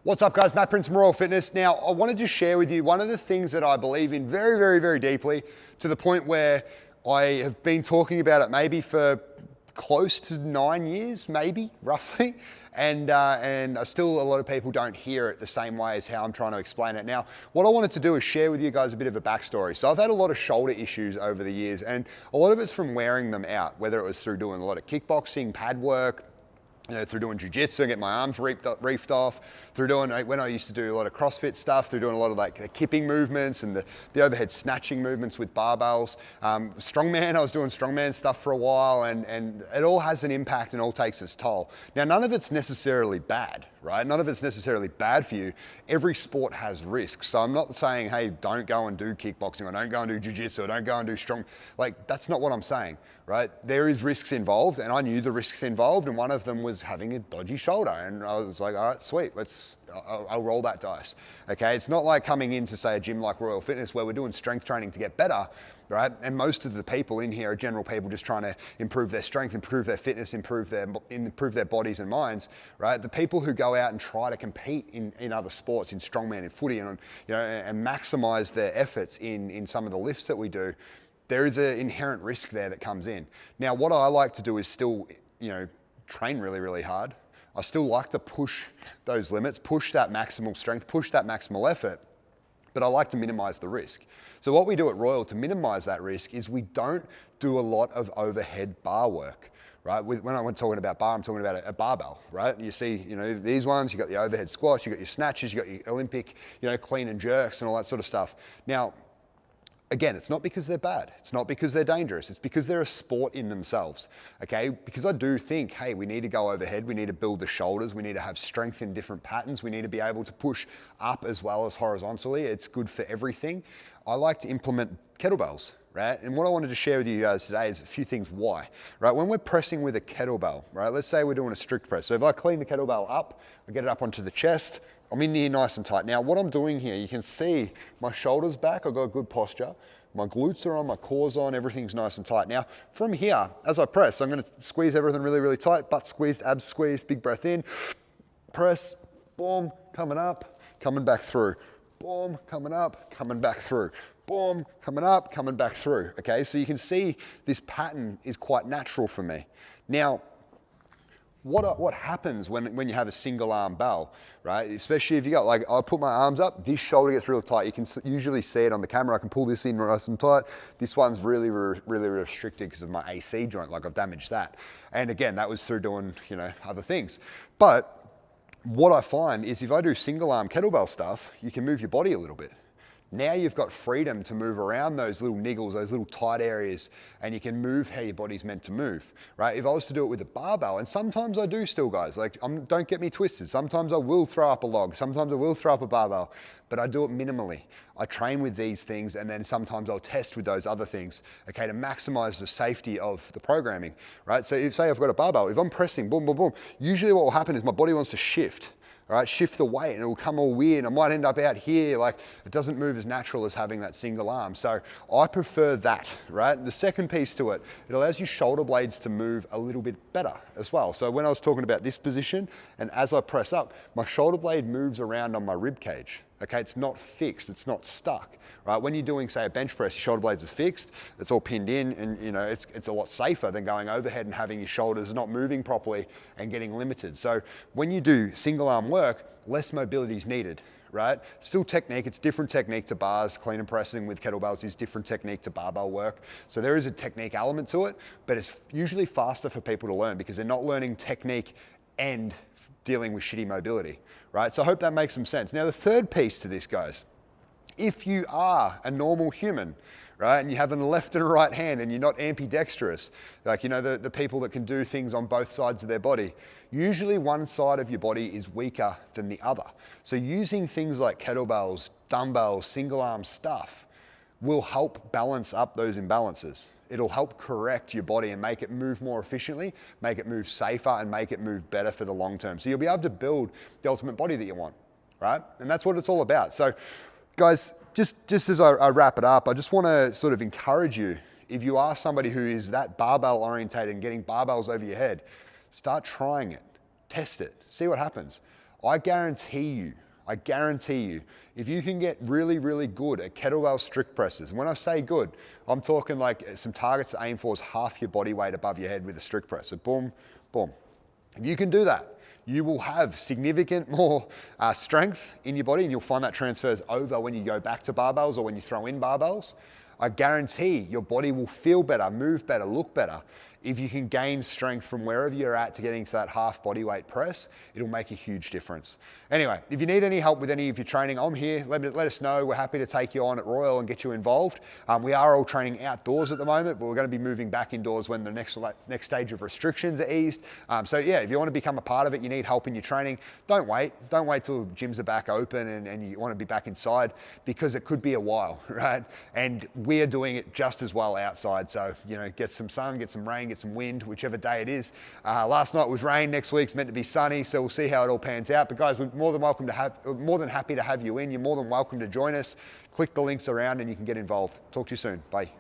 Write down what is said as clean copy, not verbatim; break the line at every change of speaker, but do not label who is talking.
What's up guys, Matt Prince from Royal Fitness. Now, I wanted to share with you one of the things that I believe in very, very, very deeply, to the point where I have been talking about it maybe for close to 9 years, maybe, roughly. And still a lot of people don't hear it the same way as how I'm trying to explain it. Now, what I wanted to do is share with you guys a bit of a backstory. So I've had a lot of shoulder issues over the years, and a lot of it's from wearing them out, whether it was through doing a lot of kickboxing, pad work, through doing jiu-jitsu, get my arms reefed off, through doing, when I used to do a lot of CrossFit stuff, through doing a lot of like the kipping movements and the overhead snatching movements with barbells. Strongman, I was doing strongman stuff for a while, and it all has an impact and all takes its toll. Now, none of it's necessarily bad, right? None of it's necessarily bad for you. Every sport has risks. So I'm not saying, hey, don't go and do kickboxing, or don't go and do jiu-jitsu, or don't go and do strong, like that's not what I'm saying, right? There is risks involved, and I knew the risks involved, and one of them was having a dodgy shoulder. And I was like, all right, sweet, I'll roll that dice, okay? It's not like coming into, say, a gym like Royal Fitness where we're doing strength training to get better, right? And most of the people in here are general people just trying to improve their strength, improve their fitness, improve their bodies and minds, right? The people who go out and try to compete in other sports, in strongman and footy, and maximize their efforts in some of the lifts that we do, there is an inherent risk there that comes in. Now, what I like to do is still, train really, really hard. I still like to push those limits, push that maximal strength, push that maximal effort, but I like to minimize the risk. So what we do at Royal to minimize that risk is we don't do a lot of overhead bar work, right? When I'm talking about bar, I'm talking about a barbell, right? You see, these ones, you got the overhead squats, you got your snatches, you got your Olympic, clean and jerks and all that sort of stuff. Now, again, it's not because they're bad. It's not because they're dangerous. It's because they're a sport in themselves, okay? Because I do think, hey, we need to go overhead. We need to build the shoulders. We need to have strength in different patterns. We need to be able to push up as well as horizontally. It's good for everything. I like to implement kettlebells, right? And what I wanted to share with you guys today is a few things why, right? When we're pressing with a kettlebell, right? Let's say we're doing a strict press. So if I clean the kettlebell up, I get it up onto the chest, I'm in here nice and tight. Now, what I'm doing here, you can see my shoulders back, I've got a good posture. My glutes are on, my core's on, everything's nice and tight. Now, from here, as I press, I'm gonna squeeze everything really, really tight, butt squeezed, abs squeezed, big breath in, press, boom, coming up, coming back through, boom, coming up, coming back through, boom, coming up, coming back through, okay? So you can see this pattern is quite natural for me. Now, what happens when you have a single arm bell, right? Especially if you got, like, I put my arms up, this shoulder gets real tight. You can usually see it on the camera. I can pull this in nice and tight. This one's really restricted because of my AC joint, like I've damaged that. And again, that was through doing, other things. But what I find is if I do single arm kettlebell stuff, you can move your body a little bit. Now you've got freedom to move around those little niggles, those little tight areas, and you can move how your body's meant to move, right? If I was to do it with a barbell, and sometimes I do still, guys, like don't get me twisted. Sometimes I will throw up a log, sometimes I will throw up a barbell, but I do it minimally. I train with these things, and then sometimes I'll test with those other things, okay, to maximize the safety of the programming, right? So if, say I've got a barbell, if I'm pressing, boom, boom, boom, usually what will happen is my body wants to shift. All right, shift the weight and it will come all weird. I might end up out here, like it doesn't move as natural as having that single arm. So I prefer that, right? The second piece to it, it allows your shoulder blades to move a little bit better as well. So when I was talking about this position, and as I press up, my shoulder blade moves around on my rib cage. Okay, it's not fixed, it's not stuck, right? When you're doing, say, a bench press, your shoulder blades are fixed, it's all pinned in, and it's a lot safer than going overhead and having your shoulders not moving properly and getting limited. So when you do single arm work, less mobility is needed, right? Still technique, it's different technique to bars. Clean and pressing with kettlebells is different technique to barbell work. So there is a technique element to it, but it's usually faster for people to learn because they're not learning technique and dealing with shitty mobility, right? So I hope that makes some sense. Now, the third piece to this, guys, if you are a normal human, right, and you have a left and a right hand and you're not ambidextrous, like, the people that can do things on both sides of their body, usually one side of your body is weaker than the other. So using things like kettlebells, dumbbells, single arm stuff will help balance up those imbalances. It'll help correct your body and make it move more efficiently, make it move safer, and make it move better for the long term. So you'll be able to build the ultimate body that you want, right? And that's what it's all about. So guys, just as I wrap it up, I just want to sort of encourage you, if you are somebody who is that barbell orientated and getting barbells over your head, start trying it, test it, see what happens. I guarantee you, if you can get really, really good at kettlebell strict presses, and when I say good, I'm talking like some targets to aim for is half your body weight above your head with a strict press. So boom, boom. If you can do that, you will have significant more strength in your body, and you'll find that transfers over when you go back to barbells or when you throw in barbells. I guarantee your body will feel better, move better, look better. If you can gain strength from wherever you're at to getting to that half body weight press, it'll make a huge difference. Anyway, if you need any help with any of your training, I'm here. Let us know. We're happy to take you on at Royal and get you involved. We are all training outdoors at the moment, but we're going to be moving back indoors when the next stage of restrictions are eased. So yeah, if you want to become a part of it, you need help in your training, don't wait. Don't wait till gyms are back open and you want to be back inside, because it could be a while, right? And we are doing it just as well outside. So, get some sun, get some rain, get some wind, whichever day it is. Last night was rain, next week's meant to be sunny, so we'll see how it all pans out. But guys, we're more than happy to have you in. You're more than welcome to join us. Click the links around and you can get involved. Talk to you soon. Bye.